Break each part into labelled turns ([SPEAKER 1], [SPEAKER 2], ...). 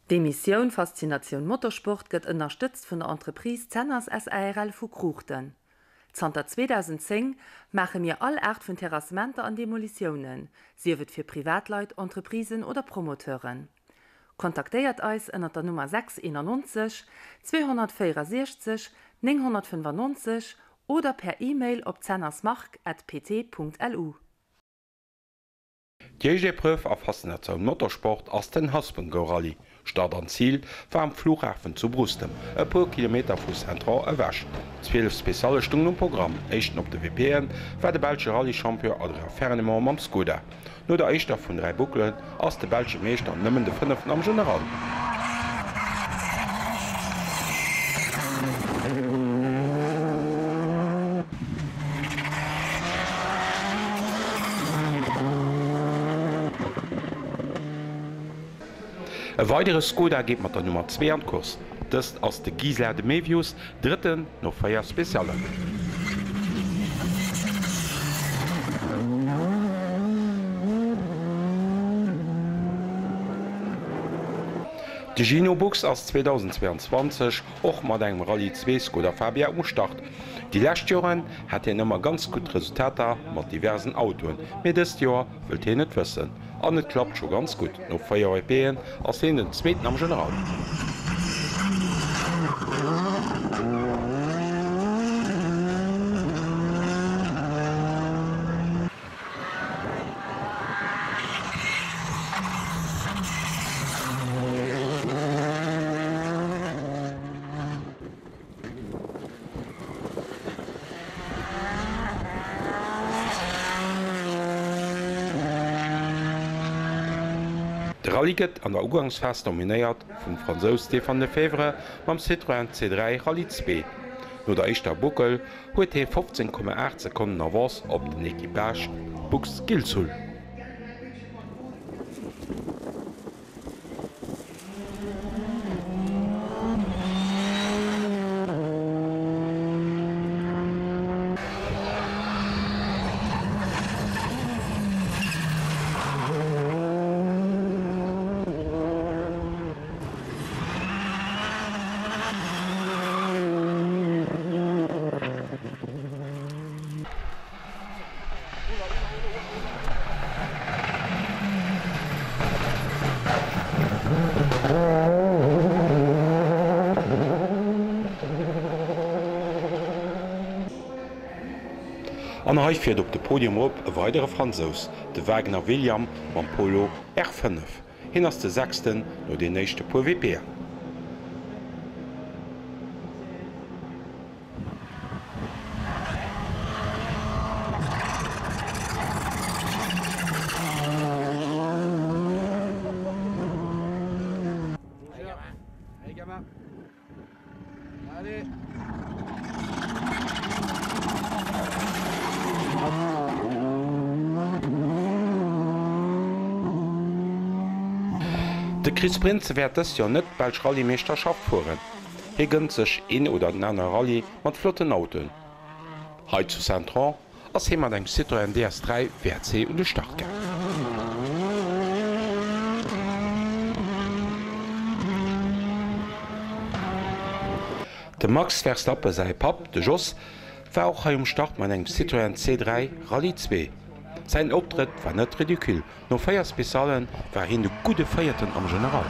[SPEAKER 1] Die Mission Faszination Motorsport gëtt unterstützt von der Entreprise Zenners SARL vu Kruchten. Zter 2010 mache mir all Art von Terrassementer an Demolitionen, sie wird für Privatleit, Entreprisen oder Promoteuren. Kontaktiert eis ënner der Nummer 691 264 995 oder per E-Mail op zennersmark@pt.lu.
[SPEAKER 2] D'Iegeprüf a Faszination Motorsport ass den Haspengorally. Start an Ziel war am Flughafen zu Brustem, e paar Kilometer vu Central ewäsch. 12 spezielle Stunden im Programm, echten op de WPN, war de Belsche Rallye-Champion Adrian Fernement mam Skoda. No der Eichter vun 3 Buckelen ass de Belsche Meeser nëmmen de 5 am General. E weitere Skoda geht mat der Nummer 2 an Kurs. Das ass de Gisela de Mevius, dritten noch 4 Speziale. De Ginobus ass 2022 och mat engem Rallye 2 Skoda Fabia umstart. Die Lächtjoren hat en ëmmer ganz gut Resultater mat diversen Autoen. Medest Joer wëlt hi net wëssen. An net klappt scho ganz gut. No 4 Europäen ass hin den Zzweeten am General. De Rallye gëtt an der Ugangsfest nominéiert vum Franzous Stéphane Lefebvre mam Citroën C3 Rallye 2. No der eichter Buckel huet hie 15,8 Sekunden Avance op den Equipage Bux Gilzull. An Reich fir op de Podium op e weidere Franzos, de Wagner William mam Polo R5, hin ass de 6. no de nächte PWP. De Chris Prinz werdës ja net Belsch Rallye-Meesterschaft fuhren. Hi gënnt sech in oder den aner Rallye mat flotten Autoen. Heit zu Central ass hi mat eng Citroën DS3 WRC und de Start gang. De Max Verstappen sei Pap, de Joss, war auch hai Start man eng Citroën C3 Rallye 2. Sein Optritt war net ridikül, no 4 Spezialen war hin de gute Feierten am General.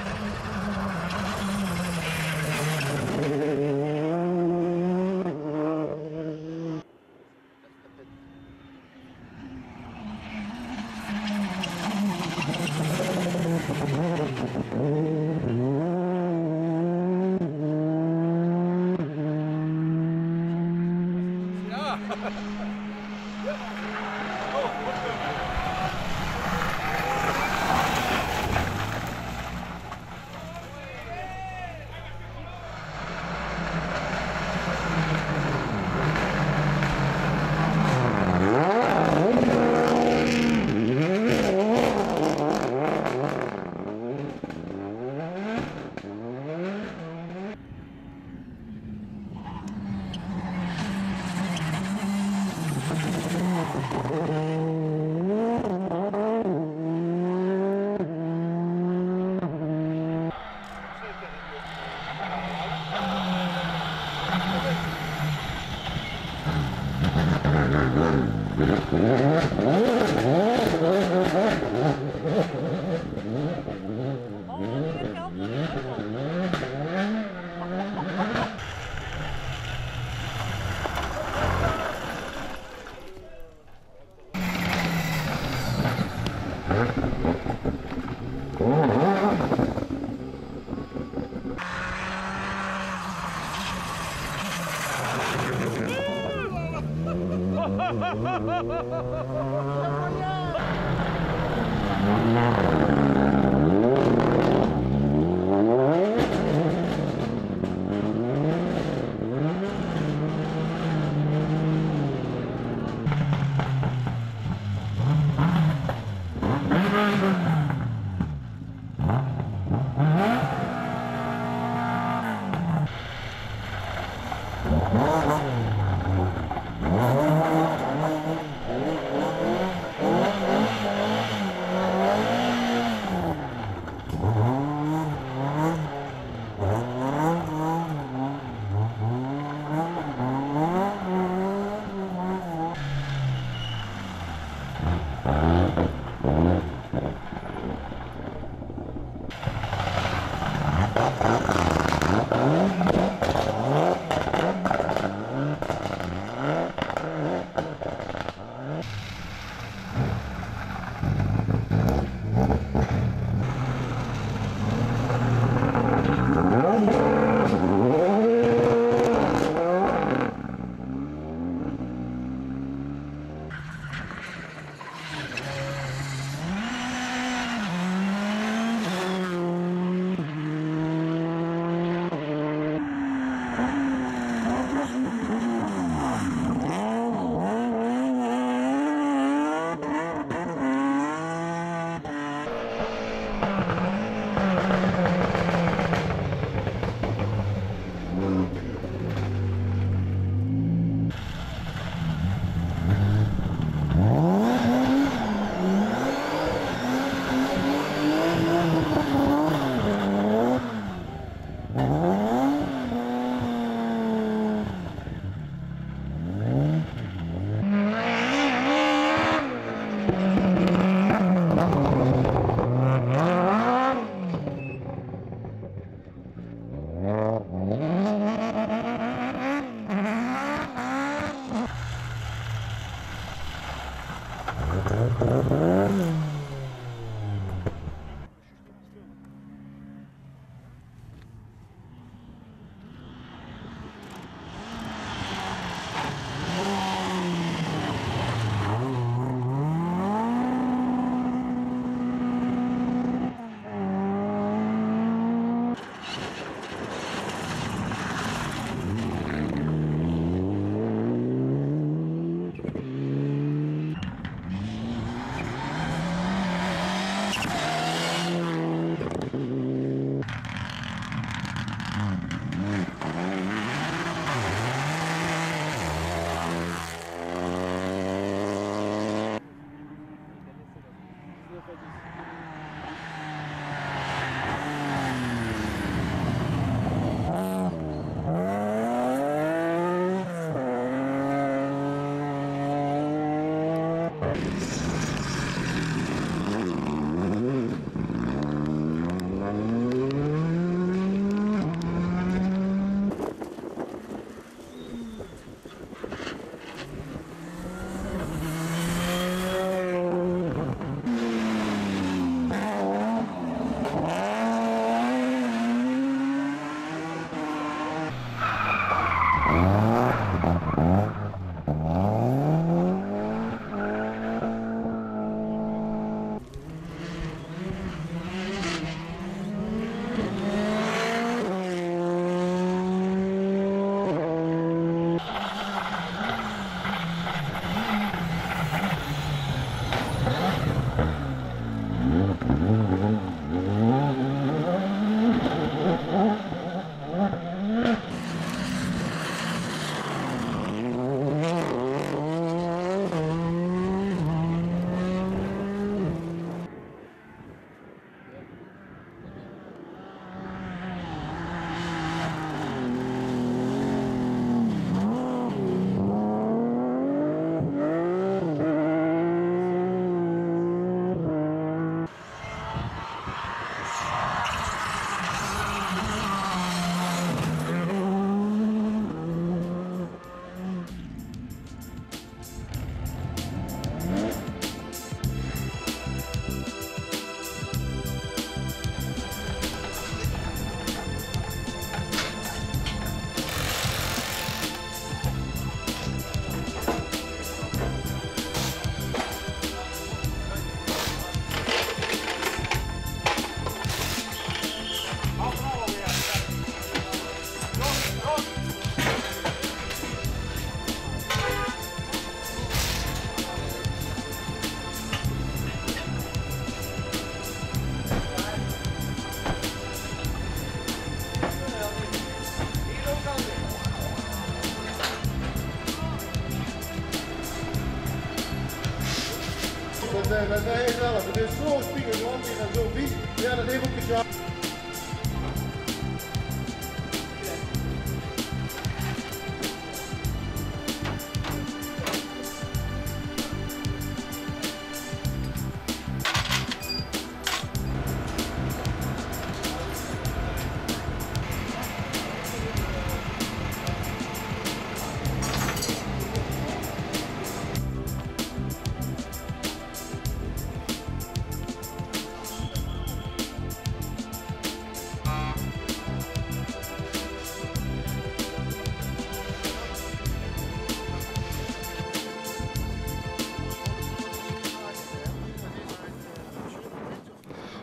[SPEAKER 3] Het is zo spiegelrond en zo vies. Ja, dat heeft ook gedaan.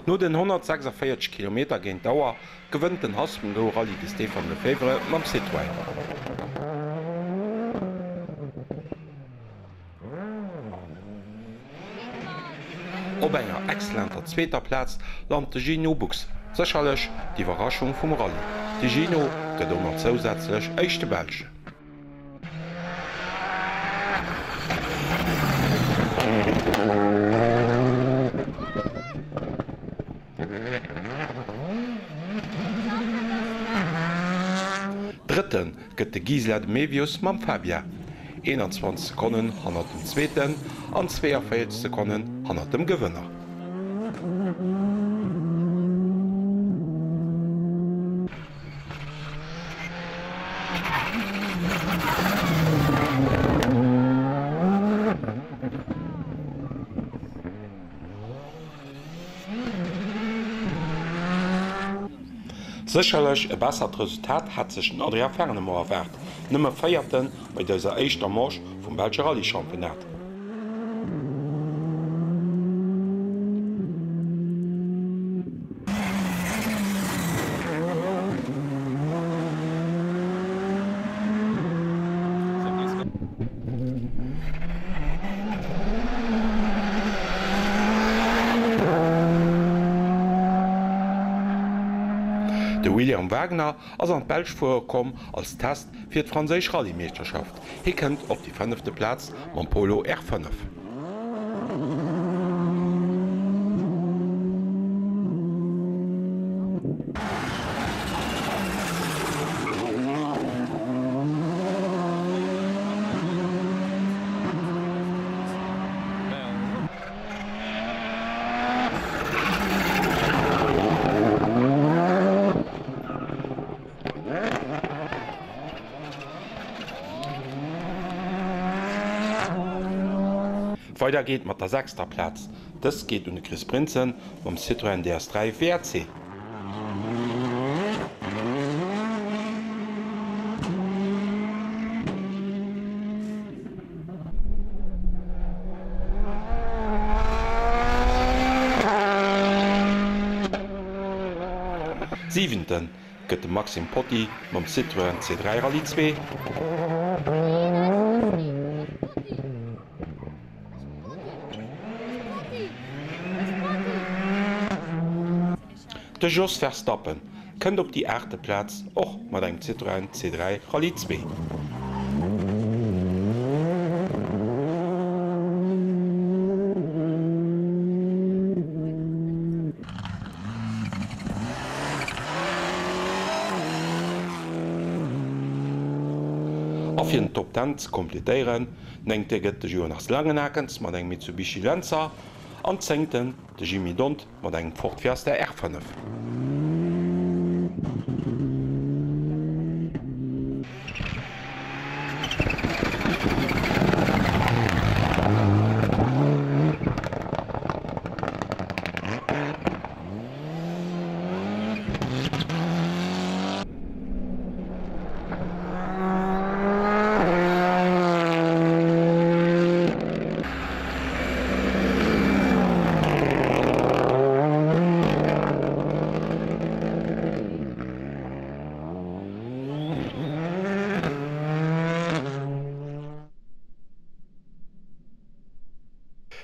[SPEAKER 2] No den 146 km géint Dauer gewënnt den Haspengo Rallye de Stefan Lefebvre mam Citroën. Op enger exzellenter zweter Platz land de Gino Bux. Secherlech die Verraschung vum Rallye. De Gino gët onnner zousätzlech éichte Belge. Dritten gëtt de Gisela de Mevius mam Fabia. 21 Sekunden hannner dem Zzweeten an 42 Sekunden hannner dem Gewënner. Sicherlich e bessert Resultat hat sich den Adria Fernemoor erwert, nëmme feierten bei dieser eischter Marsch vom Belgische Rallye-Championat. De William Wagner ass an Belg vorkom als Test fir d' Fraséich Rallye-Meesterschaft. Hi kennt op die 5. Platz mam Polo R5. Weiter geht mat der 6. Platz. Das geht un Chris Prinzen vom Citroën DS3 WRC. Siebenten gëtt Maxim Potti mam Citroën C3 Rallye 2. De Jos Verstappen kënnt op die 8. Platz och mat eng Citroën C3 Rallye 2. Auf fir den Top 10 ze kompletéieren, nennt gëtt de Jonas Langenakens mat eng Mitsubishi Lancer, an zengten de Jimmy Dont mat eng Ford Fiesta R5.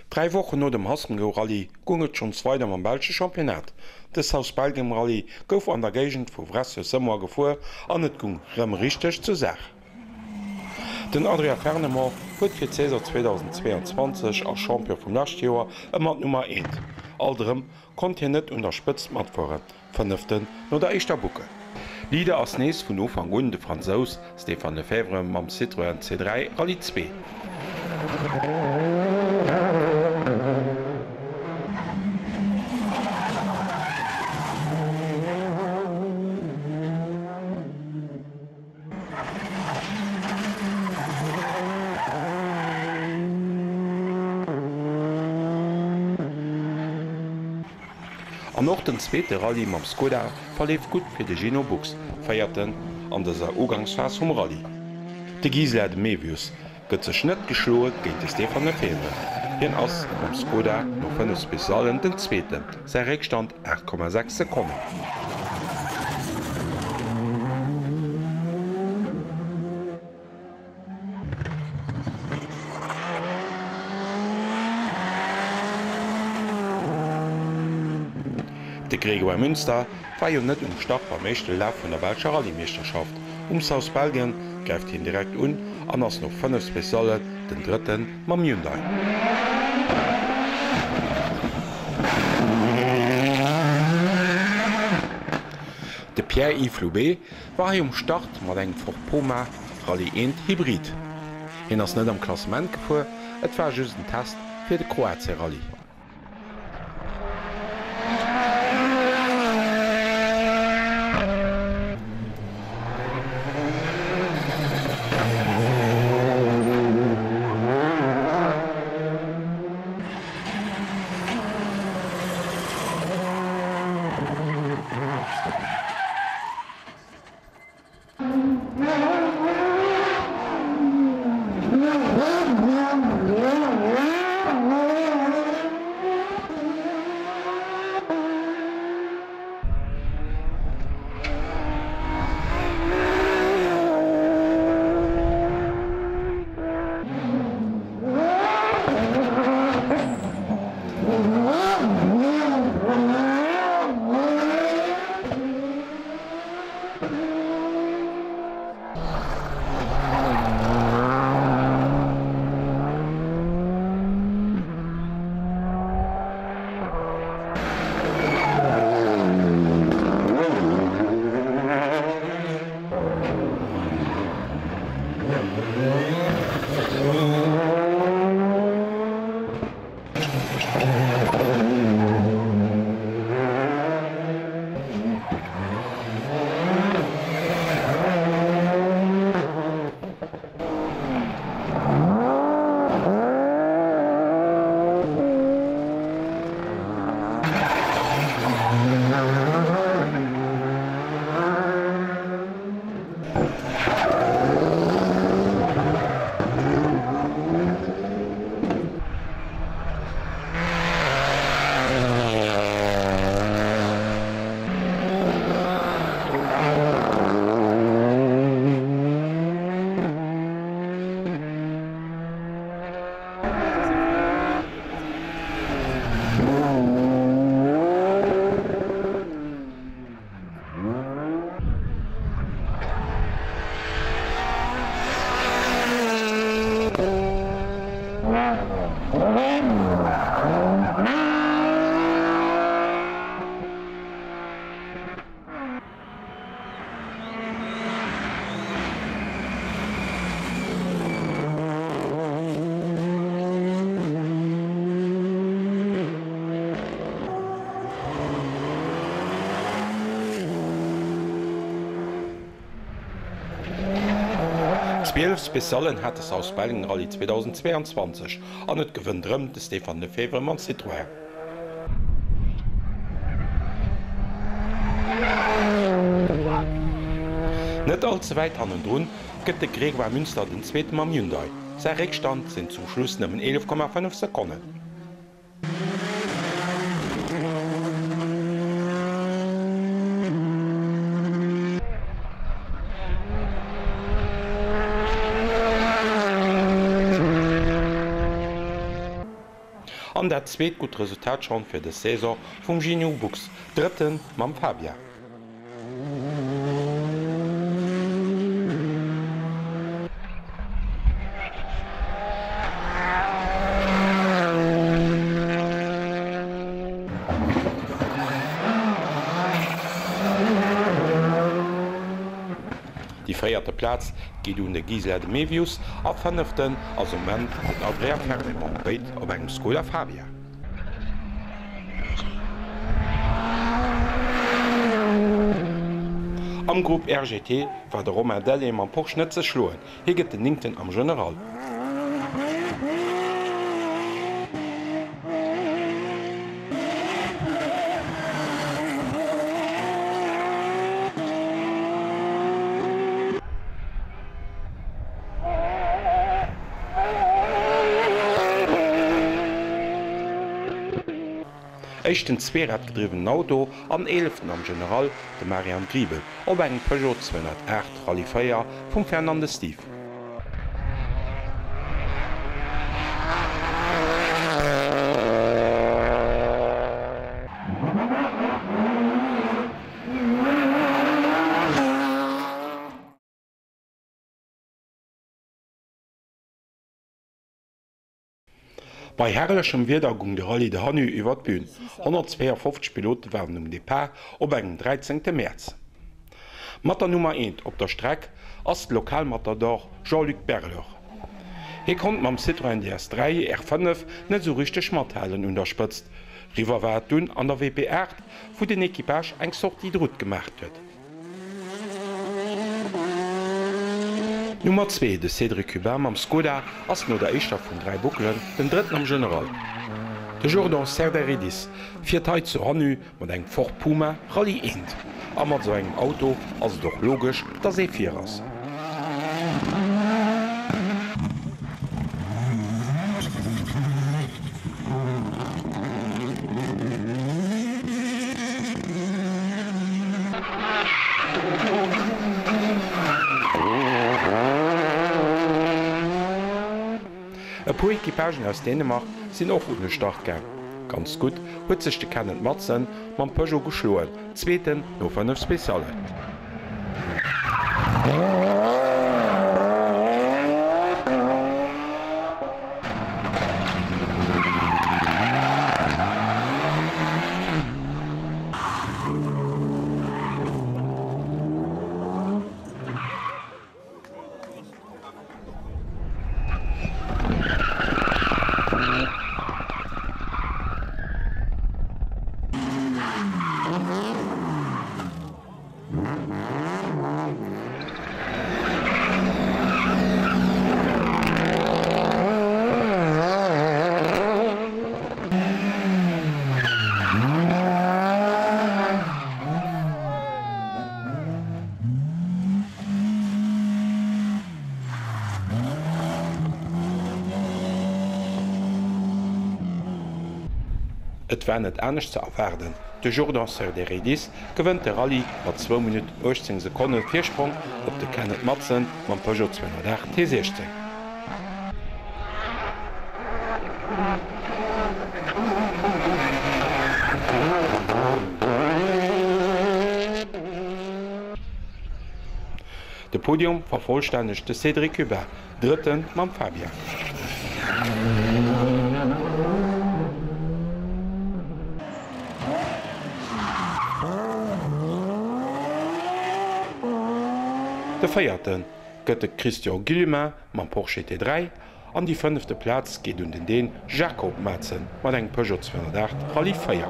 [SPEAKER 2] Drei Wochen no dem Haspengo Rallye gunget schon zweiter am Belgische Championat. Das Haus Belgien Rallye gouf an der Gegend vu Vresse Sommer gefuer an net gung rem richtig zu sech. Den Adria Fernemer huet fir Caesar 2022 als Champion vum Lastjoer mat Nummer 1. Alterem kont hi net unterspëtzt mat vorre, vernëften no der Eichter Bucke. Lieder ass nees vun Ufang un de Franzos Stefan Lefebvre mam Citroën C3 Rallye 2. An noch den zweete Rallye mam Skoda verleef gut fir de Genobus, feierten an deser Ugangsfas vum Rallye. De Gisela de Mevius gëtt sech net geschloet géint de Stefan Lefebvre. Hien ass mam Skoda no 5 Spezialen den Zzweeten, sei Reckstand 8,6 Sekunden. De Gregor Münster war jo net Start beim meeschte Lauf vun der Welscher Rallye-Meisterschaft. Aus Belgien gräft hin direkt an ass noch 5 Spezialen den dritten mam Hyundai. De Pierre-Yves Loubet war hi Start mat eng Ford Puma Rallye 1 Hybrid. Hin ass net am Klassement gefuer, et war just den Test fir de Kroatie Rallye. Zwölf Spezialen hat es aus Belgien Rallye 2022 an net gewënnt drëm de Stefan Lefebvre man Citroën. Net allzu weit an den Drun gëtt de Gregor Münster den zweeten mam Hyundai. Sei Reckstand sind zum Schluss nëmmen 11,5 Sekunden. An der zweet gut Resultat schon fir de Saison vum Genobus, dritten mam Fabia. Die feierte Platz geht de Gisela de Mevius a vernünften as moment Andrea Ferdinand beit op engem Skoda Fabia. Am Gruppe RGT war der Romain Delle am Porsche net ze schloen, heget den 9. am General. Echten Zweerad gedriven Auto am 11. am General de Marian Griebel op eng Peugeot 208 Rallyfeier vum Fernande Steve. Bei herrlechem Wiedergung de Rallye de Hannu iwwer d'Bün. 152 Piloten waren Depart op engem 13. März. Matter Nummer 1 op der Streck ass d Lokalmatador Jean-Luc Berler. He kont mam Citroën DS3 R5 net so richchte Schmatthalen unterspëtzt. Riwer war dun an der WP8, wo den Ekipage eng Sortie drut gemacht huet. Nummer 2 de Cédric Hubin am Skoda ass no der Eischter vun 3 Buckelen den 3. am General. De Jordan Serveridis fir Teit zu Hannu mat eng Ford Puma Rallye int. A mat so engem Auto ass doch logisch, dat se fir ass. E puer Ekipagen aus Dänemark sinn och une Start gang. Ganz gut huet sech de Kenneth Madsen mam Peugeot geschloen, zweeten no vun Speziale. Et war net ernstnecht ze erwerden. De Jordan Serveridis gewënnt de Rallye mat 2 Minuten 18 Sekunden Viersprung op de Kenneth Madsen mam Peugeot 208 T16. De Podium vervollständigte Cédric Hubin, 3. mam Fabia. De 4. gëtt Christian Guillemin mam Porsche T3 an die 5. Platz geht den Deen Jacob Madsen mat eng Peugeot 208 Rallyfeier.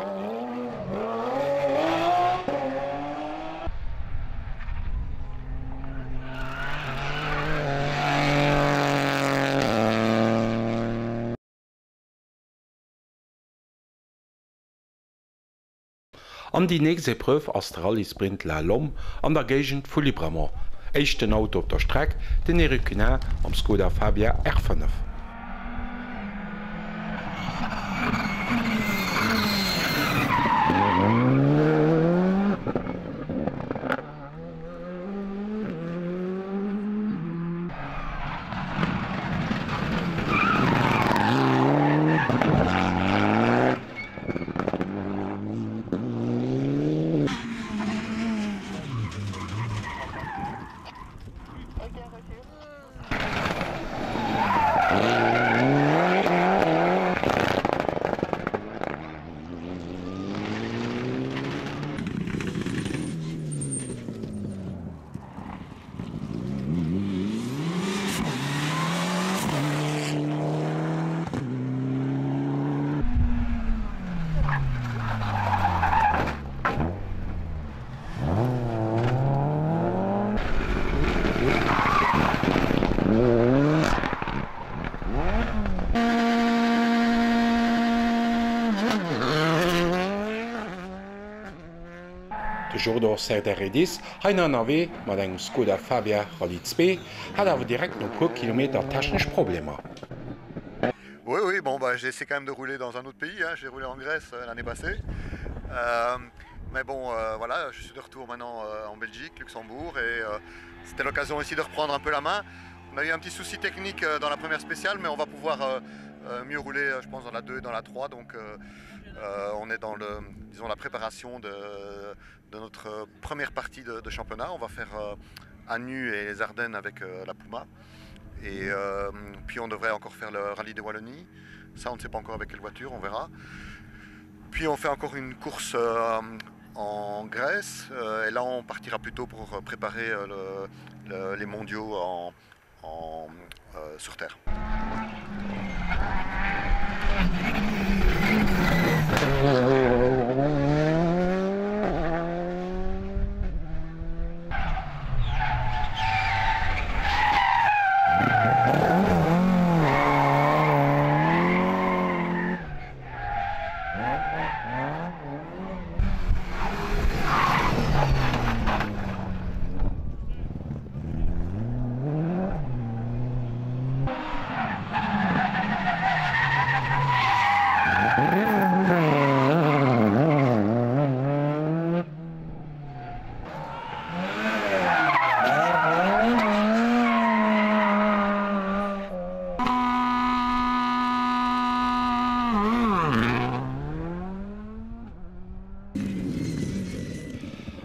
[SPEAKER 2] An die nächste Prüf ass der Rallye-Sprint La Lomme an der Gegend vu Libramont. Echten Auto op der Streck den Ericunat am Skoda Fabia R5. De Jodor Serderedis hain an AW mat eng Skoda Fabia Rallye 2 hat awer direkt no pro Kilometer technisch Probleme.
[SPEAKER 4] Oui, bon, bah, j'ai essayé quand même de rouler dans un autre pays, hein. J'ai roulé en Grèce l'année passée. Mais bon, voilà, je suis de retour maintenant en Belgique, Luxembourg, et c'était l'occasion aussi de reprendre un peu la main. On a eu un petit souci technique dans la première spéciale, mais on va pouvoir mieux rouler, je pense, dans la 2 et dans la 3. Donc on est dans disons, la préparation de notre première partie de championnat. On va faire Anu et les Ardennes avec la Puma. Et puis on devrait encore faire le rallye de Wallonie. Ça, on ne sait pas encore avec quelle voiture, on verra. Puis on fait encore une course en Grèce. Et là, on partira plutôt pour préparer les mondiaux sur Terre.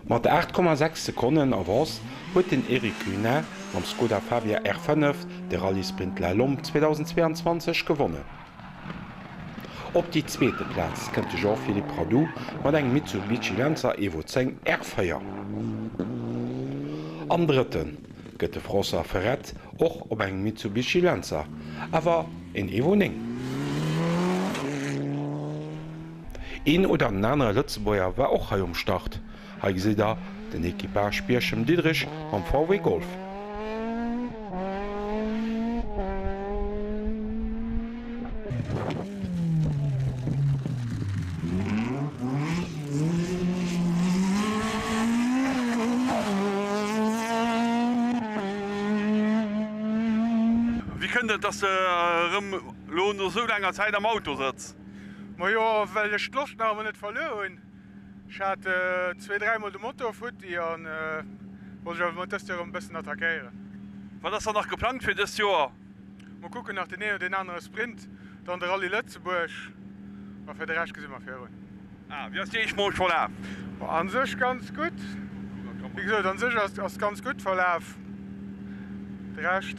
[SPEAKER 2] Mat 8,6 Sekunden Avance huet den Eric Kühne am Skoda Fabia R5 de Rallye-Sprint La Lom 2022 gewonnen. Op die zweete Platz kënnte Jean-Philippe Pradou mat eng Mitsubishi Lancer Evo 10 R4. Am dritten gëtt de François Ferret och op eng Mitsubishi Lancer, awer en Evo 9. Een oder an naner Lützebäier war och hai Start. Haig se da den Ekipage Bierchem Didrich am VW Golf.
[SPEAKER 5] Wie könnte das Lohn so langer Zeit am Auto sitzt?
[SPEAKER 6] Ma ja, well de Schlossname net verloren. Ich hatte 2-3 Mal de Motto futti an man test am besten attackieren.
[SPEAKER 5] War das noch geplant für das Jahr?
[SPEAKER 6] Ma gucken nach den anderen Sprint, dann der Rallye Lützeburg fir de Recht immer fir.
[SPEAKER 5] Wie hast ich mal verlauf?
[SPEAKER 6] An sich ganz gut. Wie gesagt, an sich as ganz gut verlauf. De Recht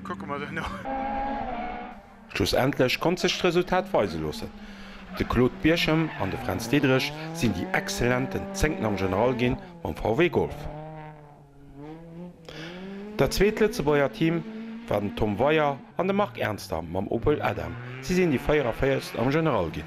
[SPEAKER 6] gucken wir noch.
[SPEAKER 2] Schlussendlich kon sech Resultat weiselossen. De Claude Bierchem an de Franz Didrich sind die exzellenten Zenken am General gin am VW Golf. Der zweet Lützebäier Team war den Tom Weier an de Mark Ernster mam Opel Adam. Sie sind die Feierfeierst am General gin.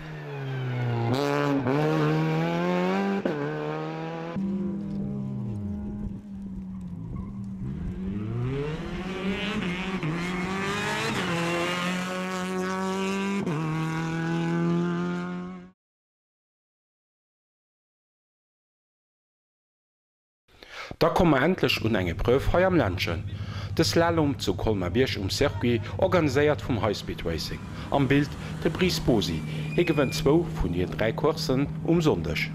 [SPEAKER 2] Da komme endlich un enge Prüf he am Landschen. De Slalom zu Kolmabiersch Circuit organisiert vom Highspeed Racing. Am Bild de Brice Bosi. Gewinnt 2 von den 3 Kursen Sonntag.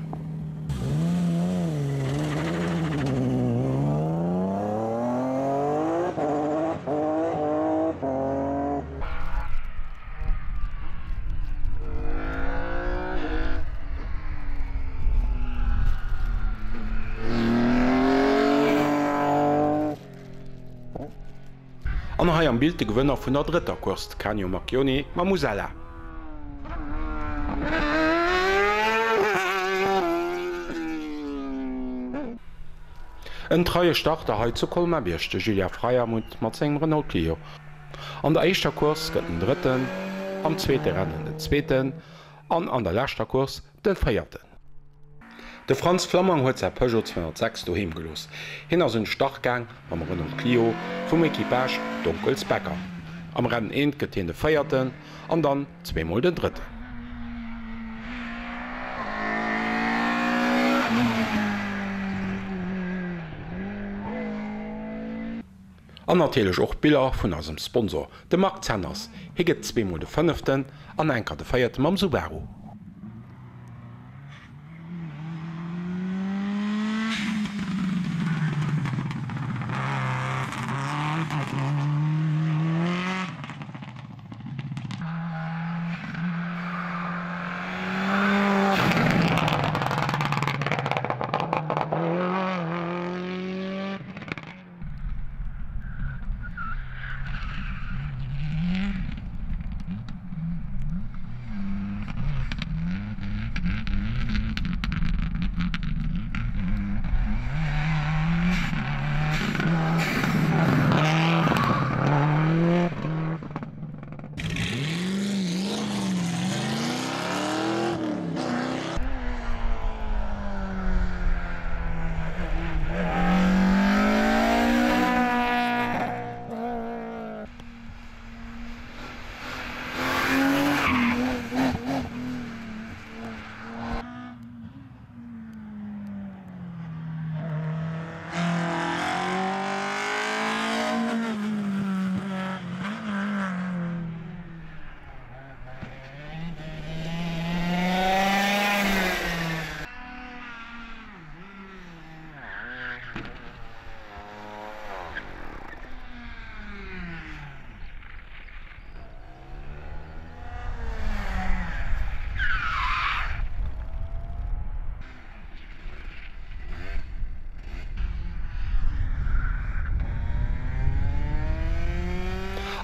[SPEAKER 2] An hai am Bild de Gewënner vun der dritter Kurs Canio Macchioni ma Musella. En treie Starter heit zu Kolmabierchte Julia Freiermut mat seng Renault Clio. An der eischter Kurs gëtt den dritten, am zweete Rennen den zweeten, an der lächtter Kurs den feierten. De Franz Flammer huet sein Peugeot 206 doheem gelos. Hin ass un Startgang am Renault Clio vum Ekipage Dunkels Bäcker. Am Rennen eend gët de feierten an dann 2mal den dritte. An natürlich auch Bilder vun assem Sponsor, de Mark Zenners, higet 2mal de 5. an enker de feiert mam Subaru.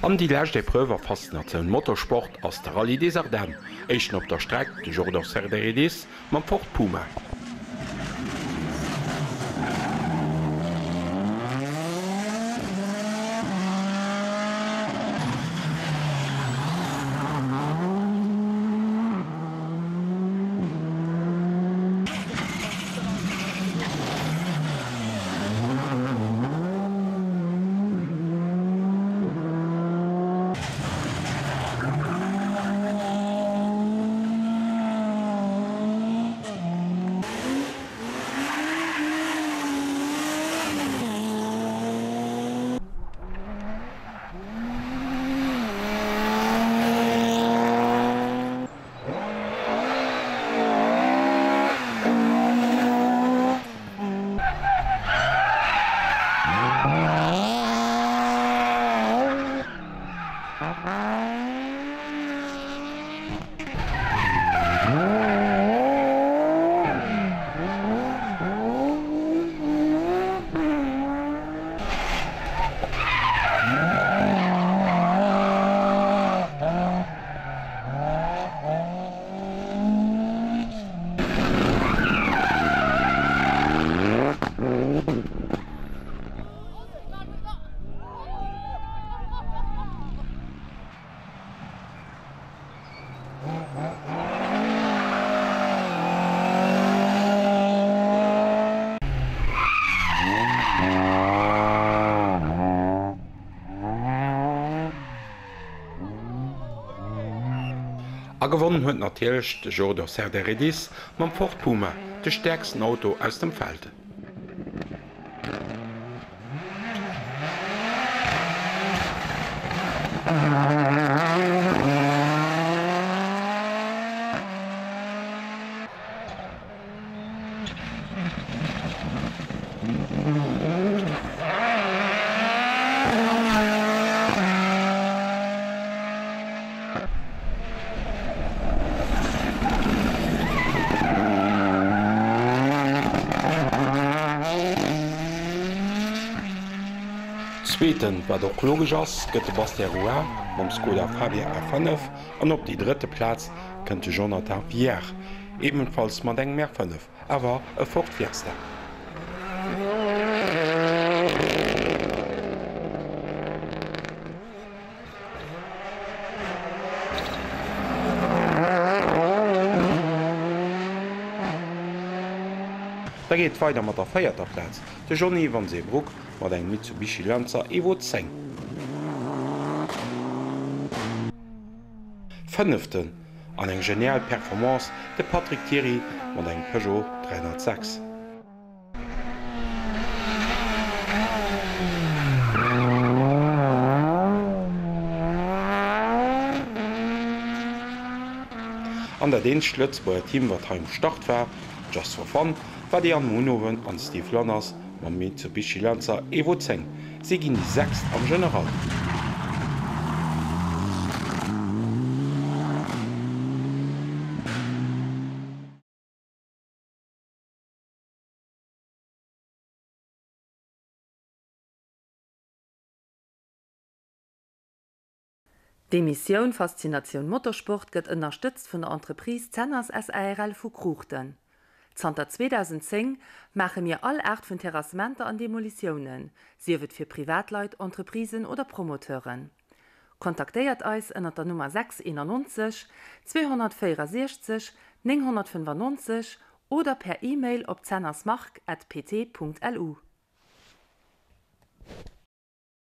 [SPEAKER 2] An die lächte Prøver Faszinatioun Motorsport ass der Rallye des Ardennes, Eichen op der Streck de Jour der Serderedis mam Ford Puma. A gewonnen huet natielech de Jour der Serderedis mam Ford Puma, de stärksten Auto aus dem Feld. Zweeten war doch logisch ass gëtt Bastien Rouin mam Skoda Fabia R5 an op die dritte Platz kënnte Jonathan Pierre, ebenfalls mat eng Mer5, awer e Fortfirster. Da geht weiter mat der feierter Platz. De Johnny van Seebruck mat eng Mitsubishi Lancer Evo 10. 5. An eng genial Performance de Patrick Thierry mat eng Peugeot 306. An der Dienstschlitz bei Team wat heim Start war, just for fun, war die an Monowen an Steve Lanners man Mitsubishi Lancer Evo 10. Sie ginn die 6 am General.
[SPEAKER 1] Die Mission Faszination Motorsport gëtt unterstützt von der Entreprise Zenners SARL vu Kruchten. Zter 2010 mache mir all Art von Terrassementer an Demolitionen, sie wird für Privatleit, Entreprisen oder Promoteuren. Kontaktiert uns unter der Nummer 691 264 995 oder per E-Mail op zennersmark@pt.lu.